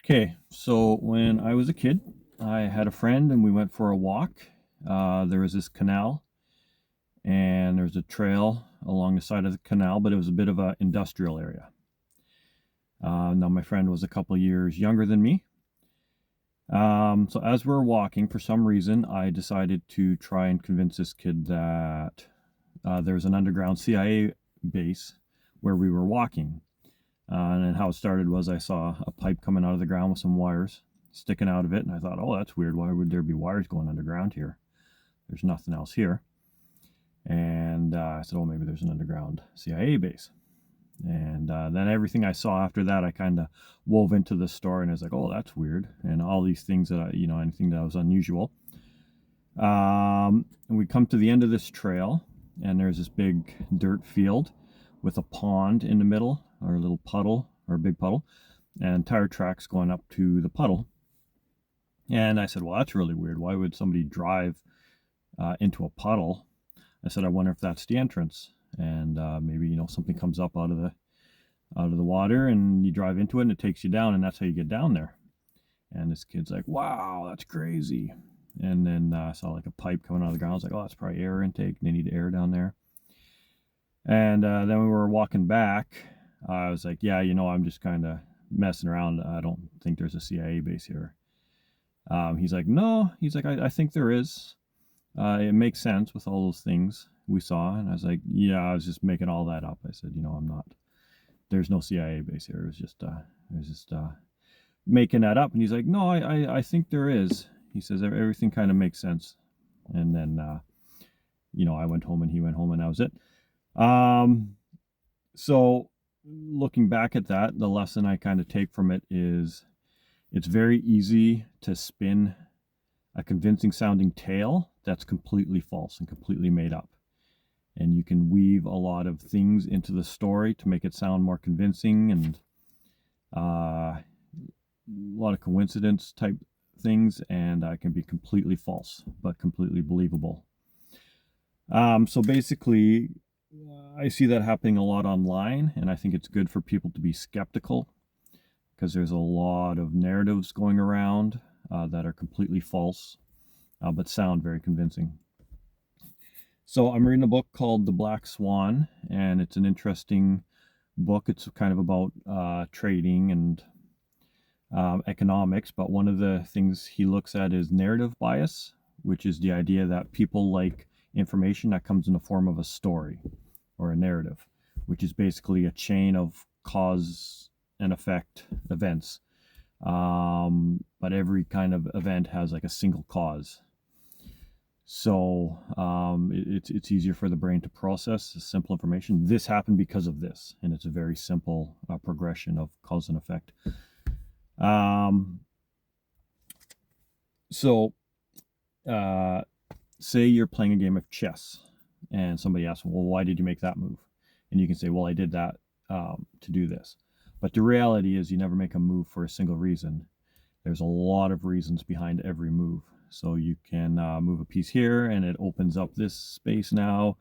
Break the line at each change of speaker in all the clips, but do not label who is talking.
Okay, so when I was a kid, I had a friend and we went for a walk. There was this canal and there's a trail along the side of the canal, but it was a bit of an industrial area. Now, my friend was a couple years younger than me. So as we were walking, for some reason, I decided to try and convince this kid that there's an underground CIA base where we were walking. And then how it started was I saw a pipe coming out of the ground with some wires sticking out of it. And I thought, oh, that's weird. Why would there be wires going underground here? There's nothing else here. And I said, oh, maybe there's an underground CIA base. And then everything I saw after that, I kind of wove into the story. And I was like, oh, that's weird. And all these things that, anything that was unusual. And we come to the end of this trail, and there's this big dirt field with a pond in the middle, or a little puddle, or a big puddle, and tire tracks going up to the puddle. And I said, well, that's really weird. Why would somebody drive into a puddle? I said, I wonder if that's the entrance. And maybe, something comes up out of the water and you drive into it and it takes you down, and that's how you get down there. And this kid's like, wow, that's crazy. And then I saw like a pipe coming out of the ground. I was like, oh, that's probably air intake. They need air down there. And then we were walking back. I was like, yeah, I'm just kind of messing around. I don't think there's a CIA base here. He's like, no. He's like, I think there is. It makes sense with all those things we saw. And I was like, yeah, I was just making all that up. I said, I'm not. There's no CIA base here. It was just making that up. And he's like, no, I think there is. He says everything kind of makes sense. And then, I went home and he went home, and that was it. So looking back at that, the lesson I kind of take from it is it's very easy to spin a convincing sounding tale that's completely false and completely made up. And you can weave a lot of things into the story to make it sound more convincing, and a lot of coincidence type things, and can be completely false but completely believable. So basically, I see that happening a lot online, and I think it's good for people to be skeptical, because there's a lot of narratives going around that are completely false, but sound very convincing. So I'm reading a book called The Black Swan, and it's an interesting book. It's kind of about trading and economics, but one of the things he looks at is narrative bias, which is the idea that people like information that comes in the form of a story or a narrative, which is basically a chain of cause and effect events. But every kind of event has like a single cause. So it's easier for the brain to process the simple information. This happened because of this, and it's a very simple progression of cause and effect. So say you're playing a game of chess, and somebody asks, well, why did you make that move? And you can say, well, I did that to do this. But the reality is you never make a move for a single reason. There's a lot of reasons behind every move. So you can move a piece here, and it opens up this space now.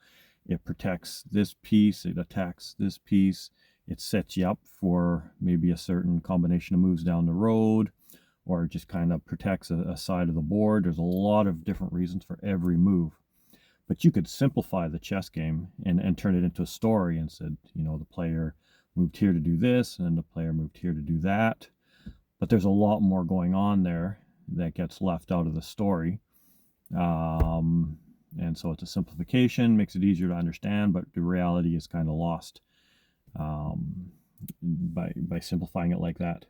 It protects this piece. It attacks this piece. It sets you up for maybe a certain combination of moves down the road, or it just kind of protects a side of the board. There's a lot of different reasons for every move. But you could simplify the chess game and turn it into a story and said, the player moved here to do this, and the player moved here to do that. But there's a lot more going on there that gets left out of the story. And so it's a simplification, makes it easier to understand, but the reality is kind of lost by simplifying it like that.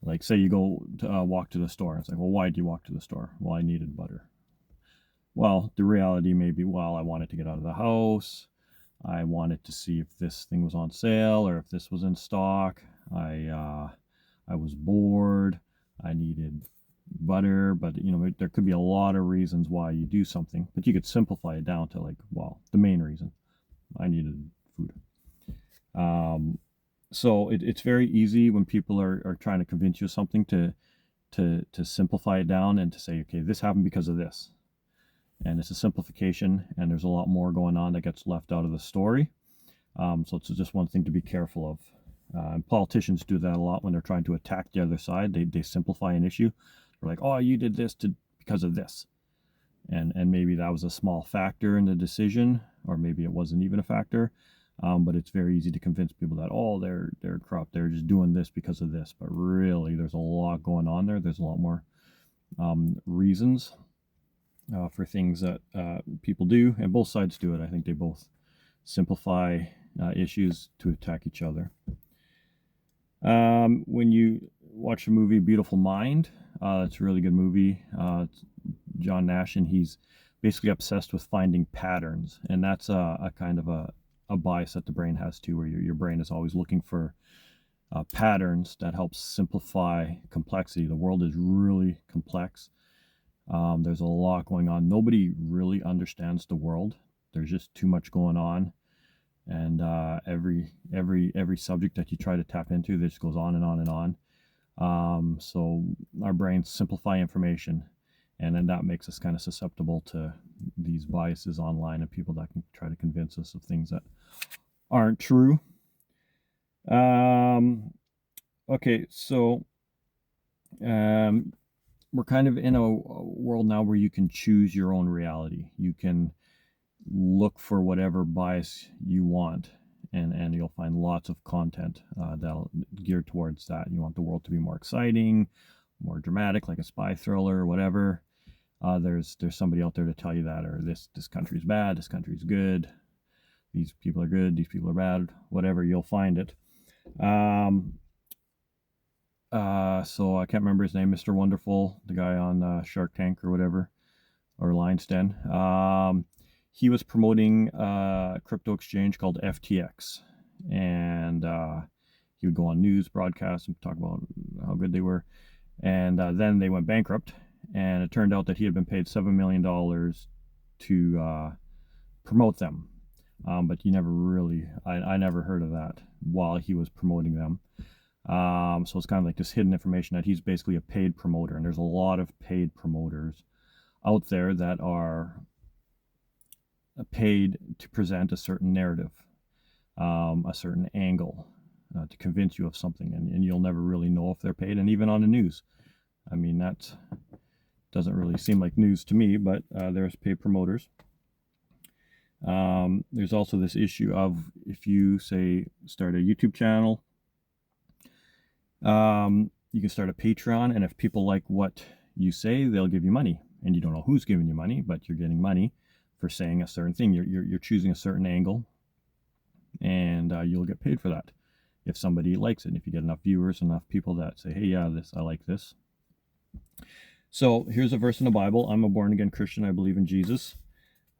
Like, say you go to walk to the store. It's like, well, why did you walk to the store? Well, I needed butter. Well, the reality may be, well, I wanted to get out of the house. I wanted to see if this thing was on sale or if this was in stock. I was bored. I needed butter, but there could be a lot of reasons why you do something, but you could simplify it down to like, well, the main reason I needed food. So it's very easy when people are trying to convince you of something to simplify it down and to say, okay, this happened because of this. And it's a simplification, and there's a lot more going on that gets left out of the story. So it's just one thing to be careful of. And politicians do that a lot when they're trying to attack the other side. They simplify an issue. They're like, oh, you did this because of this. And maybe that was a small factor in the decision, or maybe it wasn't even a factor. But it's very easy to convince people that, oh, they're corrupt. They're just doing this because of this. But really, there's a lot going on there. There's a lot more reasons for things that people do, and both sides do it. I think they both simplify issues to attack each other. When you watch the movie Beautiful Mind, it's a really good movie. It's John Nash, and he's basically obsessed with finding patterns, and that's a kind of a bias that the brain has too, where your brain is always looking for patterns that helps simplify complexity. The world is really complex. There's a lot going on. Nobody really understands the world. There's just too much going on, and every subject that you try to tap into, this goes on and on and on. So our brains simplify information, and then that makes us kind of susceptible to these biases online and people that can try to convince us of things that aren't true. Okay, so we're kind of in a world now where you can choose your own reality. You can look for whatever bias you want, and you'll find lots of content that'll geared towards that. You want the world to be more exciting, more dramatic, like a spy thriller or whatever. There's somebody out there to tell you that, or this country's bad, this country's good, these people are good, these people are bad, whatever. You'll find it. So I can't remember his name, Mr. Wonderful, the guy on Shark Tank or whatever, or Lion's Den. He was promoting a crypto exchange called FTX, and he would go on news broadcasts and talk about how good they were. And then they went bankrupt, and it turned out that he had been paid $7 million to promote them. But you never really, I never heard of that while he was promoting them. So it's kind of like this hidden information that he's basically a paid promoter, and there's a lot of paid promoters out there that are paid to present a certain narrative, a certain angle, to convince you of something, and you'll never really know if they're paid. And even on the news, I mean, that doesn't really seem like news to me, but there's paid promoters. There's also this issue of, if you say start a YouTube channel, you can start a Patreon, and if people like what you say, they'll give you money, and you don't know who's giving you money, but you're getting money for saying a certain thing. You're choosing a certain angle, and you'll get paid for that if somebody likes it. And if you get enough viewers, enough people that say, hey, yeah, I like this. So here's a verse in the Bible. I'm a born-again Christian. I believe in Jesus.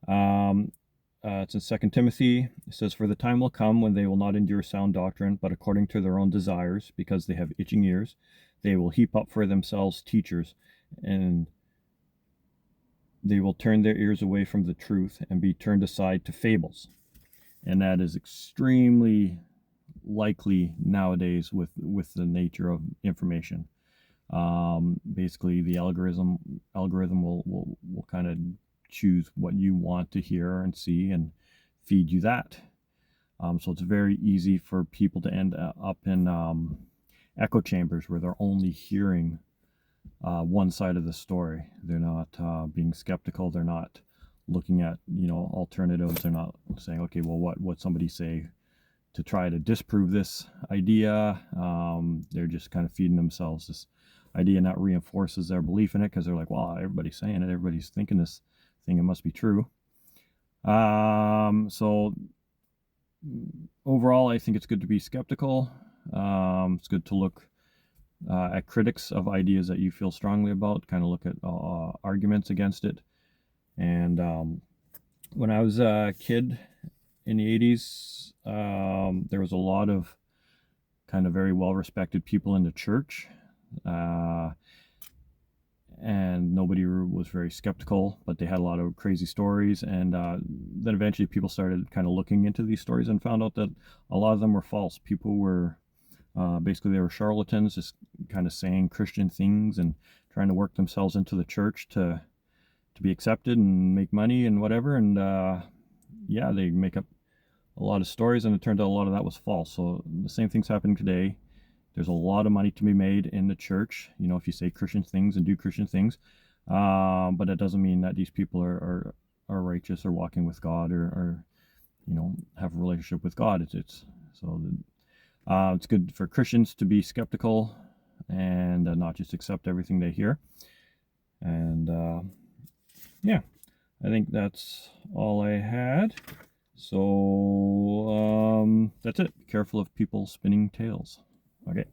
It's in 2 Timothy. It says, for the time will come when they will not endure sound doctrine, but according to their own desires, because they have itching ears, they will heap up for themselves teachers, and they will turn their ears away from the truth and be turned aside to fables. And that is extremely likely nowadays with the nature of information. Basically, the algorithm will kind of choose what you want to hear and see and feed you that. So it's very easy for people to end up in echo chambers where they're only hearing one side of the story. They're not being skeptical. They're not looking at alternatives. They're not saying, okay, well, what somebody say to try to disprove this idea. They're just kind of feeding themselves this idea, and that reinforces their belief in it, because they're like, well, everybody's saying it, everybody's thinking this thing, it must be true. So overall, I think it's good to be skeptical. It's good to look at critics of ideas that you feel strongly about, kind of look at arguments against it. And when I was a kid in the 80s, there was a lot of kind of very well-respected people in the church, and nobody was very skeptical, but they had a lot of crazy stories. And then eventually people started kind of looking into these stories and found out that a lot of them were false. People were basically, they were charlatans, just kind of saying Christian things and trying to work themselves into the church to be accepted and make money and whatever. And yeah, they make up a lot of stories, and it turned out a lot of that was false. So the same thing's happening today. There's a lot of money to be made in the church, you know, if you say Christian things and do Christian things. But it doesn't mean that these people are righteous or walking with God, or you know, have a relationship with God. It's good for Christians to be skeptical and not just accept everything they hear. And yeah, I think that's all I had. So that's it. Be careful of people spinning tails. Okay.